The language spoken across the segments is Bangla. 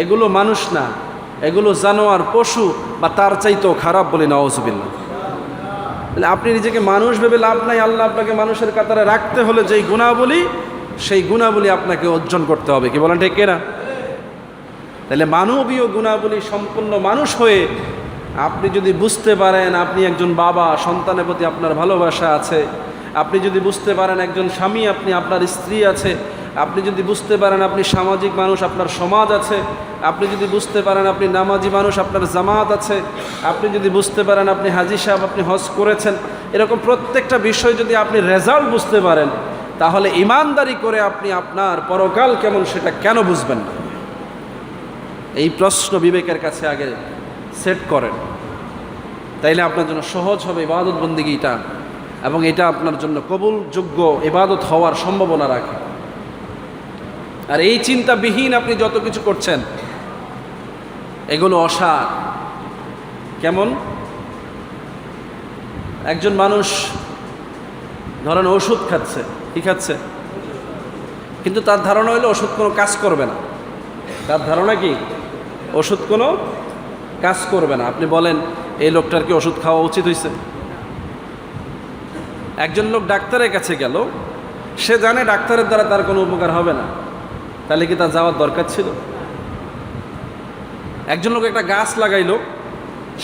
এগুলো মানুষ না, এগুলো জানোয়ার, পশু বা তার চাইতেও খারাপ, বলি নাউজুবিল্লাহ। তাহলে আপনি নিজেকে মানুষ ভেবে লাভ নাই। আল্লাহ আপনাকে মানুষের কাতারে রাখতে হলে যেই গুণাবলী, সেই গুণাবলী আপনাকে অর্জন করতে হবে। কি বলেন ঠিক কিনা? তাহলে মানবীয় গুণাবলী সম্পূর্ণ মানুষ হয়ে আপনি যদি বুঝতে পারেন আপনি একজন বাবা, সন্তানের প্রতি আপনার ভালোবাসা আছে, আপনি যদি বুঝতে পারেন একজন স্বামী, আপনি আপনার স্ত্রী আছে, আপনি যদি বুঝতে পারেন আপনি সামাজিক মানুষ, আপনার সমাজ আছে, আপনি যদি বুঝতে পারেন আপনি নামাজি মানুষ, আপনার জামাত আছে, আপনি যদি বুঝতে পারেন আপনি হাজি সাহেব, আপনি হজ করেছেন, এরকম প্রত্যেকটা বিষয় যদি আপনি রেজাল্ট বুঝতে পারেন, তাহলে ইমানদারি করে আপনি আপনার পরকাল কেমন সেটা কেন বুঝবেন না? এই প্রশ্ন বিবেকের কাছে আগে সেট করেন, তাইলে আপনার জন্য সহজ হবে ইবাদত বন্দেগীটা, এবং এটা আপনার জন্য কবুলযোগ্য ইবাদত হওয়ার সম্ভাবনা রাখে। আর এই চিন্তাবিহীন আপনি যত কিছু করছেন এগুলো অসার। কেমন? একজন মানুষ ধরেন ওষুধ খাচ্ছে, কি খাচ্ছে, কিন্তু তার ধারণা হলো ওষুধ কোনো কাজ করবে না। তার ধারণা কি? ওষুধ কোনো কাজ করবে না। আপনি বলেন এই লোকটার কি ওষুধ খাওয়া উচিত হয়েছে? একজন লোক ডাক্তারের কাছে গেল, সে জানে ডাক্তারের দ্বারা তার কোনো উপকার হবে না, তাহলে কি তার যাওয়ার দরকার ছিল? একজন লোক একটা গাছ লাগাইলো,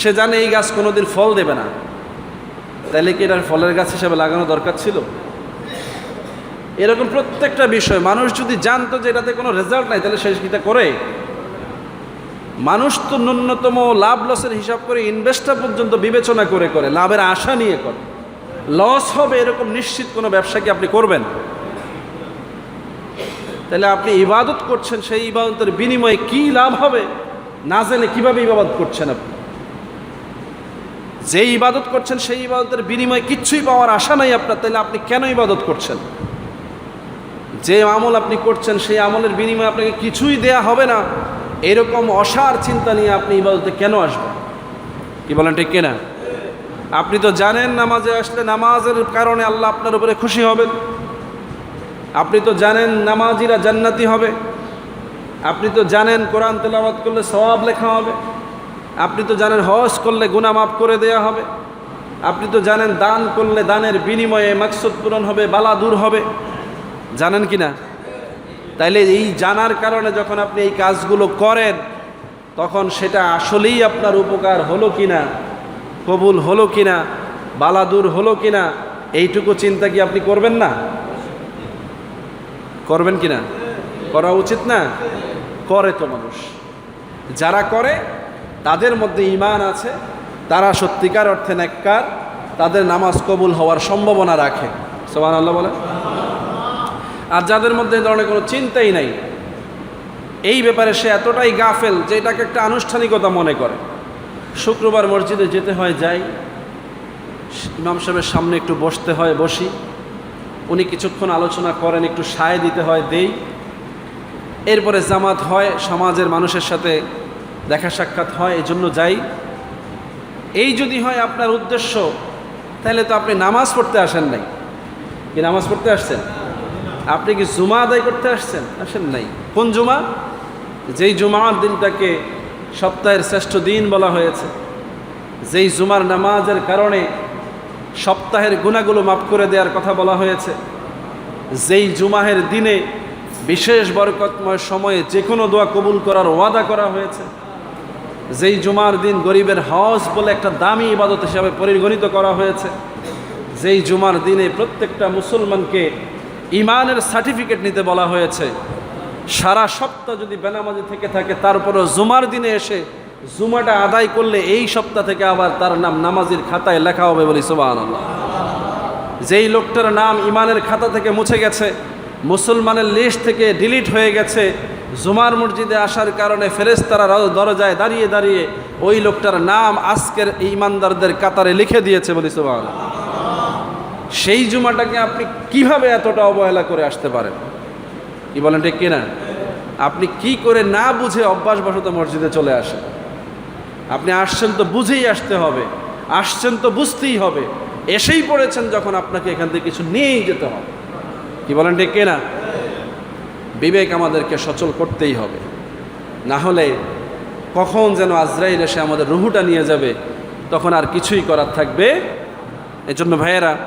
সে জানে এই গাছ কোনোদিন ফল দেবে না, তাহলে কি এটার ফলের গাছ হিসেবে লাগানো দরকার ছিল? এরকম প্রত্যেকটা বিষয় মানুষ যদি জানতো যে এটাতে কোনো রেজাল্ট নাই, তাহলে সে সেটা করে। মানুষ তো ন্যূনতম লাভ লসের হিসাব করে, ইনভেস্টটা পর্যন্ত বিবেচনা করে করে, লাভের আশা নিয়ে করে। লস হবে এরকম নিশ্চিত কোনো ব্যবসা কি আপনি করবেন? তাহলে আপনি ইবাদত করছেন, সেই ইবাদতের বিনিময়ে কি লাভ হবে না জেনে কিভাবে ইবাদত করছেন আপনি? যে ইবাদত করছেন সেই ইবাদতের বিনিময়ে কিচ্ছুই পাওয়ার আশা নাই আপনার, তাহলে আপনি কেন ইবাদত করছেন? যে আমল আপনি করছেন সেই আমলের বিনিময়ে আপনাকে কিছুই দেয়া হবে না, এরকম অসার চিন্তা নিয়ে আপনি ইবাদতে কেন আসবেন? কি বলেন ঠিক কিনা? আপনি তো জানেন নামাজে আসলে নামাজের কারণে আল্লাহ আপনার উপরে খুশি হবেন। আপনি তো জানেন নামাজিরা জান্নাতি হবে। আপনি তো জানেন কোরআন তেলাওয়াত করলে সওয়াব লেখা হবে। আপনি তো জানেন হজ করলে গুনাহ মাফ করে দেয়া হবে। আপনি তো জানেন দান করলে দানের বিনিময়ে মাকসুদ পূরণ হবে, বালা দূর হবে। জানেন কি না? তাইলে এই জানার কারণে যখন আপনি এই কাজগুলো করেন, তখন সেটা আসলেই আপনার উপকার হলো কিনা, কবুল হলো কিনা, বালা দূর হলো কিনা, এইটুকু চিন্তা কি আপনি করবেন না? করবেন কিনা? করা উচিত না? করে তো মানুষ। যারা করে তাদের মধ্যে ঈমান আছে, তারা সত্যিকার অর্থে নেককার, তাদের নামাজ কবুল হওয়ার সম্ভাবনা রাখে। সুবহানাল্লাহ বলে। আর যাদের মধ্যে এই ধরনের কোনো চিন্তাই নাই, এই ব্যাপারে সে এতটাই গাফেল যে এটাকে একটা আনুষ্ঠানিকতা মনে করে। শুক্রবার মসজিদে যেতে হয়, যাই, ইমাম সাহেবের সামনে একটু বসতে হয়, বসি, উনি কিছুক্ষণ আলোচনা করেন, একটু সায় দিতে হয়, দেই, এরপরে জামাত হয়, সমাজের মানুষের সাথে দেখা সাক্ষাৎ হয়, এই জন্য যাই। এই যদি হয় আপনার উদ্দেশ্য, তাহলে তো আপনি নামাজ পড়তে আসেন নাই। কি নামাজ পড়তে আসছেন? আপনি কি জুমা আদায় করতে আসছেন? আসেন নাই। কোন জুমা? যেই জুমার দিনটাকে সপ্তাহের শ্রেষ্ঠ দিন বলা হয়েছে, যেই জুমার নামাজের কারণে সপ্তাহের গুনাহগুলো মাফ করে দেওয়ার কথা বলা হয়েছে, যেই জুমাহের দিনে বিশেষ বরকতময় সময়ে যে কোনো দোয়া কবুল করার ওয়াদা করা হয়েছে, যেই জুমার দিন গরিবের হজ বলে একটা দামি ইবাদত হিসাবে পরিগণিত করা হয়েছে, যেই জুমার দিনে প্রত্যেকটা মুসলমানকে ইমানের সার্টিফিকেট নিতে বলা হয়েছে। সারা সপ্তাহ যদি বেনামাজি থেকে থাকে, তারপরেও জুমার দিনে এসে জুমাটা আদায় করলে এই সপ্তাহ থেকে আবার তার নাম নামাজির খাতায় লেখা হবে, বলি সুবহানাল্লাহ। যেই লোকটার নাম ইমানের খাতা থেকে মুছে গেছে, মুসলমানের লিস্ট থেকে ডিলিট হয়ে গেছে, জুমার মসজিদে আসার কারণে ফেরেশতারা দরজায় দাঁড়িয়ে দাঁড়িয়ে ওই লোকটার নাম আজকের ইমানদারদের কাতারে লিখে দিয়েছে, বলি সুবহানাল্লাহ। সেই জুমাটাকে আপনি কিভাবে এতটা অবহেলা করে আসতে পারেন? কি বলেন ঠিক কিনা? আপনি কি করে না বুঝে অভ্যাসবশত মসজিদে চলে আসেন? আপনি আসছেন তো বুঝেই আসতে হবে, আসছেন তো বুঝতেই হবে, এসেই পড়েছেন যখন আপনাকে এখান থেকে কিছু নিয়েই যেতে হবে। কি বলেন ঠিক কিনা? বিবেক আমাদেরকে সচল করতেই হবে। না হলে কখন যেন আজরাইল এসে আমাদের রুহুটা নিয়ে যাবে, তখন আর কিছুই করার থাকবে। এজন্য ভাইয়েরা